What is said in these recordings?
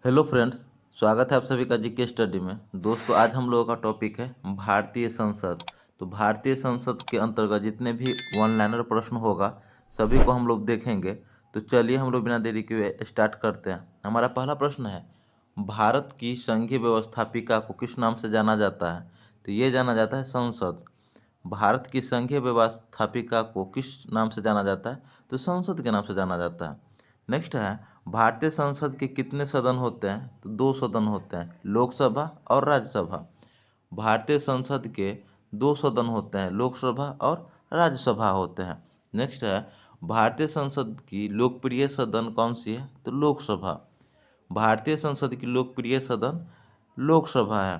Hello friends. स्वागत है आप सभी का जीके स्टडी में। दोस्तों, आज हम लोगों का टॉपिक है भारतीय संसद। तो भारतीय संसद के अंतर्गत जितने भी वन लाइनर प्रश्न होगा सभी को हम लोग देखेंगे। तो चलिए हम लोग बिना देरी के स्टार्ट करते हैं। हमारा पहला प्रश्न है, भारत की संघीय व्यवस्थापिका को किस नाम से जाना जाता है? तो ये जाना जाता है संसद। भारत की संघीय व्यवस्थापिका को किस नाम से जाना जाता है? तो संसद के नाम से जाना जाता है। नेक्स्ट है, भारतीय संसद के कितने सदन होते हैं? तो दो सदन होते हैं, लोकसभा और राज्यसभा। भारतीय संसद के दो सदन होते हैं, लोकसभा और राज्यसभा होते हैं। नेक्स्ट है, भारतीय संसद की लोकप्रिय सदन कौन सी है? तो लोकसभा। भारतीय संसद की लोकप्रिय सदन लोकसभा है,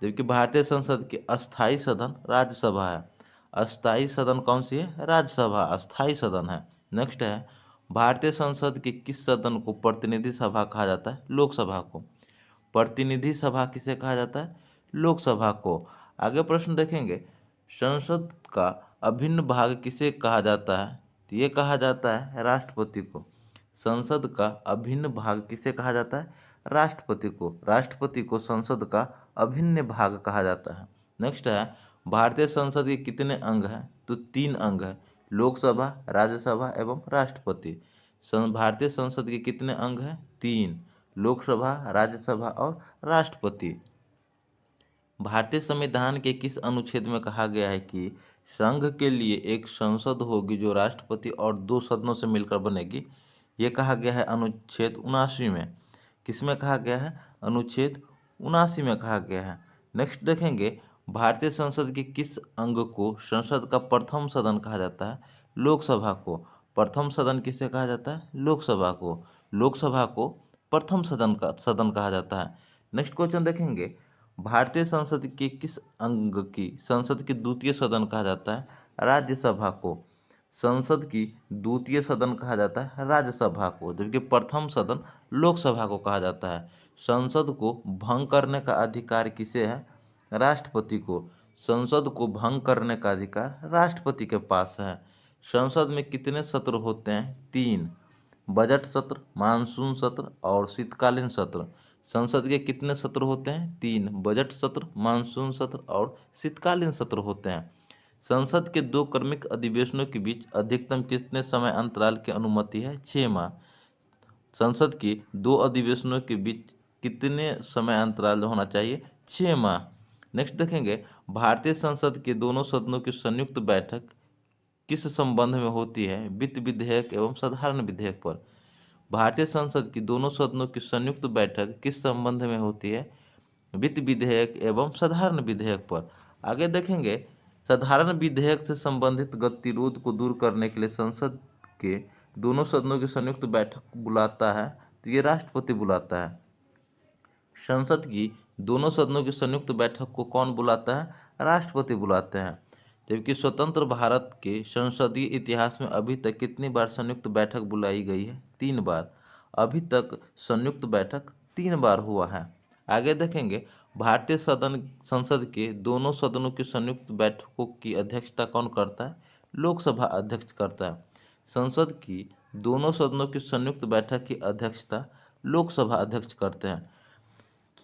जबकि भारतीय संसद की अस्थाई सदन राज्यसभा है। अस्थाई सदन कौन सी है? राज्यसभा अस्थाई सदन है। नेक्स्ट है, भारतीय संसद के किस सदन को प्रतिनिधि सभा कहा जाता है? लोकसभा को। प्रतिनिधि सभा किसे कहा जाता है? लोकसभा को। आगे प्रश्न देखेंगे, संसद का अभिन्न भाग किसे कहा जाता है? तो ये कहा जाता है राष्ट्रपति को। संसद का अभिन्न भाग किसे कहा जाता है? राष्ट्रपति को। राष्ट्रपति को संसद का अभिन्न भाग कहा जाता है। नेक्स्ट है, भारतीय संसद के कितने अंग हैं? तो 3 अंग हैं, लोकसभा, राज्यसभा एवं राष्ट्रपति। भारतीय संसद के कितने अंग हैं? 3, लोकसभा, राज्यसभा और राष्ट्रपति। भारतीय संविधान के किस अनुच्छेद में कहा गया है कि संघ के लिए एक संसद होगी जो राष्ट्रपति और 2 सदनों से मिलकर बनेगी? ये कहा गया है अनुच्छेद 79 में। किसमें कहा गया है? अनुच्छेद 79 में कहा गया है। नेक्स्ट देखेंगे, भारतीय संसद के किस अंग को संसद का प्रथम सदन कहा जाता है? लोकसभा को। प्रथम सदन किसे कहा जाता है? लोकसभा को। लोकसभा को प्रथम सदन कहा जाता है। नेक्स्ट क्वेश्चन देखेंगे, भारतीय संसद के किस अंग की संसद की द्वितीय सदन कहा जाता है? राज्यसभा को। संसद की द्वितीय सदन कहा जाता है राज्यसभा को, जबकि प्रथम सदन लोकसभा को कहा जाता है। संसद को भंग करने का अधिकार किसे है? राष्ट्रपति को। संसद को भंग करने का अधिकार राष्ट्रपति के पास है। संसद में कितने सत्र होते हैं? 3, बजट सत्र, मानसून सत्र और शीतकालीन सत्र। संसद के कितने सत्र होते हैं? 3, बजट सत्र, मानसून सत्र और शीतकालीन सत्र होते हैं। संसद के 2 क्रमिक अधिवेशनों के बीच अधिकतम कितने समय अंतराल की अनुमति है? 6 माह। संसद के 2 अधिवेशनों के बीच कितने समय अंतराल होना चाहिए? 6 माह। नेक्स्ट देखेंगे, भारतीय संसद के दोनों सदनों की संयुक्त बैठक किस संबंध में होती है? वित्त विधेयक एवं साधारण विधेयक पर। भारतीय संसद की दोनों सदनों की संयुक्त बैठक किस संबंध में होती है? वित्त विधेयक एवं साधारण विधेयक पर। आगे देखेंगे, साधारण विधेयक से संबंधित गतिरोध को दूर करने के लिए संसद के दोनों सदनों की संयुक्त बैठक बुलाता है, तो ये राष्ट्रपति बुलाता है। संसद की दोनों सदनों की संयुक्त बैठक को कौन बुलाता है? राष्ट्रपति बुलाते हैं। जबकि स्वतंत्र भारत के संसदीय इतिहास में अभी तक कितनी बार संयुक्त बैठक बुलाई गई है? 3 बार। अभी तक संयुक्त बैठक 3 बार हुआ है। आगे देखेंगे, भारतीय संसद के दोनों सदनों की संयुक्त बैठकों की अध्यक्षता कौन करता है? लोकसभा अध्यक्ष करता है। संसद की दोनों सदनों की संयुक्त बैठक की अध्यक्षता लोकसभा अध्यक्ष करते हैं।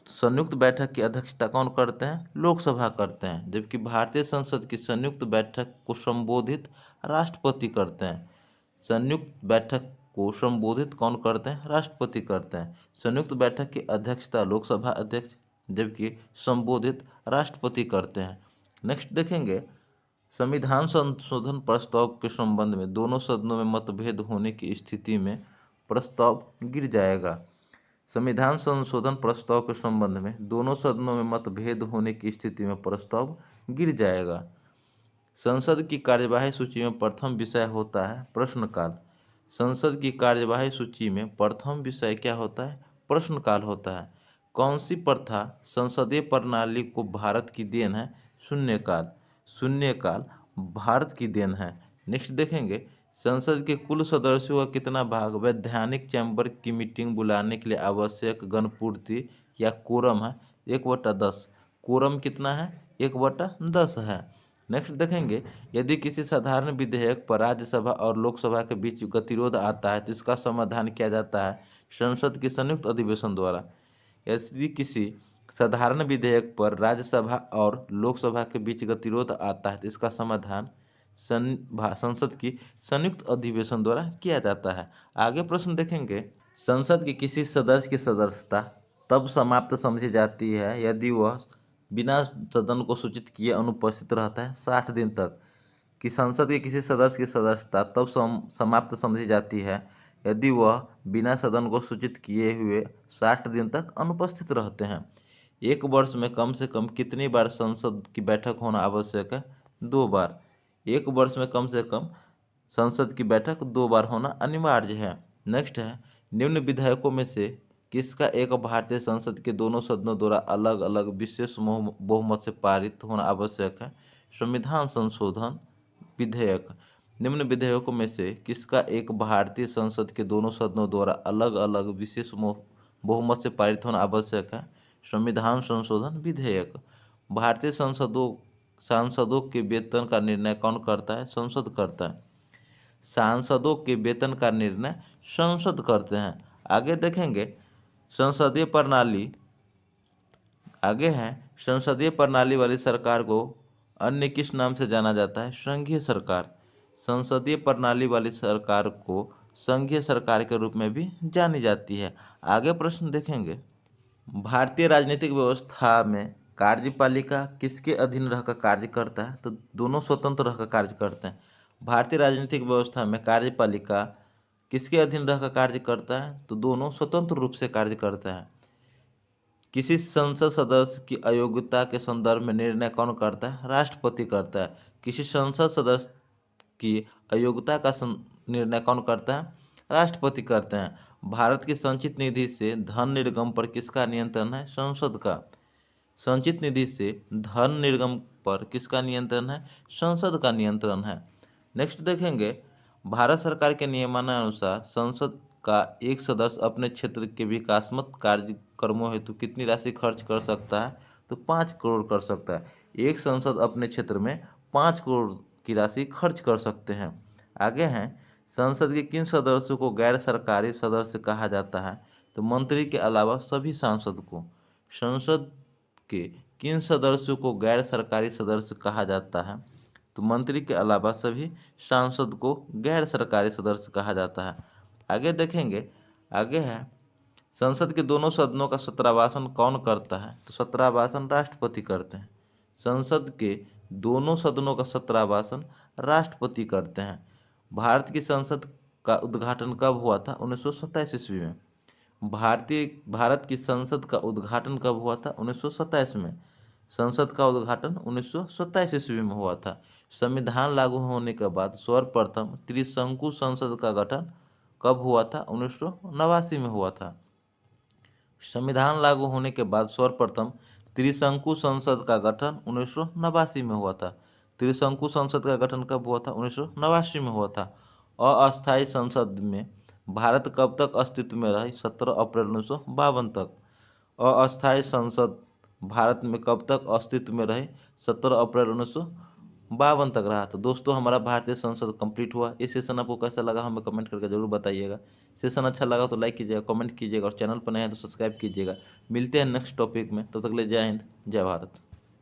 संयुक्त बैठक की अध्यक्षता कौन करते हैं? लोकसभा करते हैं। जबकि भारतीय संसद की संयुक्त बैठक को संबोधित राष्ट्रपति करते हैं। संयुक्त बैठक को संबोधित कौन करते हैं? राष्ट्रपति करते हैं। संयुक्त बैठक की अध्यक्षता लोकसभा अध्यक्ष, जबकि संबोधित राष्ट्रपति करते हैं। नेक्स्ट देखेंगे, संविधान संशोधन प्रस्ताव के संबंध में दोनों सदनों में मतभेद होने की स्थिति में प्रस्ताव गिर जाएगा। संविधान संशोधन प्रस्ताव के संबंध में दोनों सदनों में मतभेद होने की स्थिति में प्रस्ताव गिर जाएगा। संसद की कार्यवाही सूची में प्रथम विषय होता है प्रश्नकाल। संसद की कार्यवाही सूची में प्रथम विषय क्या होता है? प्रश्नकाल होता है। कौन सी प्रथा संसदीय प्रणाली को भारत की देन है? शून्यकाल। शून्यकाल भारत की देन है। नेक्स्ट देखेंगे, संसद के कुल सदस्यों का कितना भाग वैधानिक चैम्बर की मीटिंग बुलाने के लिए आवश्यक गणपूर्ति या कोरम है? 1/10। कोरम कितना है? 1/10 है। नेक्स्ट देखेंगे, यदि किसी साधारण विधेयक पर राज्यसभा और लोकसभा के बीच गतिरोध आता है तो इसका समाधान किया जाता है संसद के संयुक्त अधिवेशन द्वारा। यदि किसी साधारण विधेयक पर राज्यसभा और लोकसभा के बीच गतिरोध आता है तो इसका समाधान संसद की संयुक्त अधिवेशन द्वारा किया जाता है। आगे प्रश्न देखेंगे, संसद के किसी सदस्य की सदस्यता तब समाप्त समझी जाती है यदि वह बिना सदन को सूचित किए अनुपस्थित रहता है 60 दिन तक। कि संसद के किसी सदस्य की सदस्यता तब समाप्त समझी जाती है यदि वह बिना सदन को सूचित किए हुए 60 दिन तक अनुपस्थित रहते हैं। एक वर्ष में कम से कम कितनी बार संसद की बैठक होना आवश्यक है? 2 बार। एक वर्ष में कम से कम संसद की बैठक 2 बार होना अनिवार्य है। नेक्स्ट है, निम्न विधेयकों में से किसका एक भारतीय संसद के दोनों सदनों द्वारा अलग अलग विशेष बहुमत से पारित होना आवश्यक है? संविधान संशोधन विधेयक। निम्न विधेयकों में से किसका एक भारतीय संसद के दोनों सदनों द्वारा अलग अलग विशेष बहुमत से पारित होना आवश्यक है? संविधान संशोधन विधेयक। भारतीय सांसदों के वेतन का निर्णय कौन करता है? संसद करता है। सांसदों के वेतन का निर्णय संसद करते हैं। आगे देखेंगे, संसदीय प्रणाली आगे है, संसदीय प्रणाली वाली सरकार को अन्य किस नाम से जाना जाता है? संघीय सरकार। संसदीय प्रणाली वाली सरकार को संघीय सरकार के रूप में भी जानी जाती है। आगे प्रश्न देखेंगे, भारतीय राजनीतिक व्यवस्था में कार्यपालिका किसके अधीन रहकर कार्य करता है? तो दोनों स्वतंत्र रहकर कार्य करते हैं। भारतीय राजनीतिक व्यवस्था में कार्यपालिका किसके अधीन रहकर कार्य करता है? तो दोनों स्वतंत्र रूप से कार्य करता है। किसी संसद सदस्य की अयोग्यता के संदर्भ में निर्णय कौन करता है? राष्ट्रपति करता है। किसी संसद सदस्य की अयोग्यता का निर्णय कौन करता है? राष्ट्रपति करते हैं। भारत की संचित निधि से धन निर्गम पर किसका नियंत्रण है? संसद का। संचित निधि से धन निर्गम पर किसका नियंत्रण है? संसद का नियंत्रण है। नेक्स्ट देखेंगे, भारत सरकार के नियमानुसार संसद का एक सदस्य अपने क्षेत्र के विकासात्मक कार्यक्रमों हेतु कितनी राशि खर्च कर सकता है? तो 5 करोड़ कर सकता है। एक संसद अपने क्षेत्र में 5 करोड़ की राशि खर्च कर सकते हैं। आगे हैं, संसद के किन सदस्यों को गैर सरकारी सदस्य कहा जाता है? तो मंत्री के अलावा सभी सांसद को। संसद के किन सदस्यों को गैर सरकारी सदस्य कहा जाता है? तो मंत्री के अलावा सभी सांसद को गैर सरकारी सदस्य कहा जाता है। आगे देखेंगे, आगे है, संसद के दोनों सदनों का सत्रावासन कौन करता है? तो सत्रावासन राष्ट्रपति करते हैं। संसद के दोनों सदनों का सत्रावासन राष्ट्रपति करते हैं। भारत की संसद का उद्घाटन कब हुआ था? 1927 ईस्वी में। भारत की संसद का उद्घाटन कब हुआ था? 1927 में। संसद का उद्घाटन 1927 ईस्वी में हुआ था। संविधान लागू होने के बाद सर्वप्रथम त्रिशंकु संसद का गठन कब हुआ था? 1989 में हुआ था। संविधान लागू होने के बाद सर्वप्रथम त्रिशंकु संसद का गठन 1989 में हुआ था। त्रिशंकु संसद का गठन कब हुआ था? 1989 में हुआ था। अस्थायी संसद में भारत कब तक अस्तित्व में रही? 17 अप्रैल 1952 तक। अस्थायी संसद भारत में कब तक अस्तित्व में रही? 17 अप्रैल 1952 तक रहा। तो दोस्तों, हमारा भारतीय संसद कंप्लीट हुआ। इस सेशन आपको कैसा लगा हमें कमेंट करके जरूर बताइएगा। सेशन अच्छा लगा तो लाइक कीजिएगा, कमेंट कीजिएगा और चैनल पर नए हैं तो सब्सक्राइब कीजिएगा। मिलते हैं नेक्स्ट टॉपिक में, तब तक ले जय हिंद, जय भारत।